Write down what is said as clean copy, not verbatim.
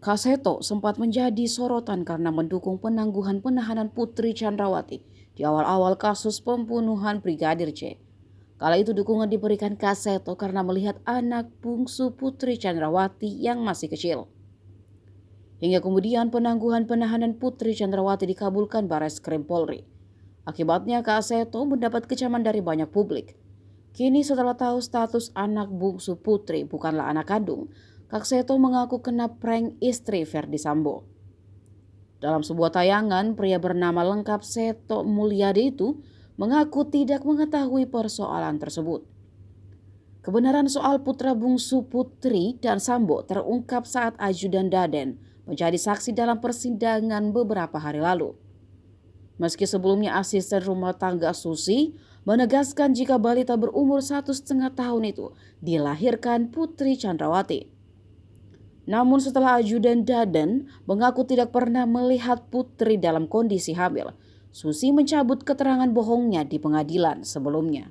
Kak Seto sempat menjadi sorotan karena mendukung penangguhan penahanan Putri Chandrawati di awal-awal kasus pembunuhan Brigadir J. Kala itu dukungan diberikan Kak Seto karena melihat anak bungsu Putri Chandrawati yang masih kecil. Hingga kemudian penangguhan penahanan Putri Chandrawati dikabulkan Barreskrim Polri. Akibatnya Kak Seto mendapat kecaman dari banyak publik. Kini setelah tahu status anak bungsu Putri bukanlah anak kandung, Kak Seto mengaku kena prank istri Verdi Sambo. Dalam sebuah tayangan, pria bernama lengkap Seto Mulyadi itu mengaku tidak mengetahui persoalan tersebut. Kebenaran soal putra bungsu Putri dan Sambo terungkap saat ajudan Daden menjadi saksi dalam persidangan beberapa hari lalu. Meski sebelumnya asisten rumah tangga Susi menegaskan jika balita berumur 1,5 tahun itu dilahirkan Putri Chandrawati. Namun setelah ajudan Daden mengaku tidak pernah melihat Putri dalam kondisi hamil, Susi mencabut keterangan bohongnya di pengadilan sebelumnya.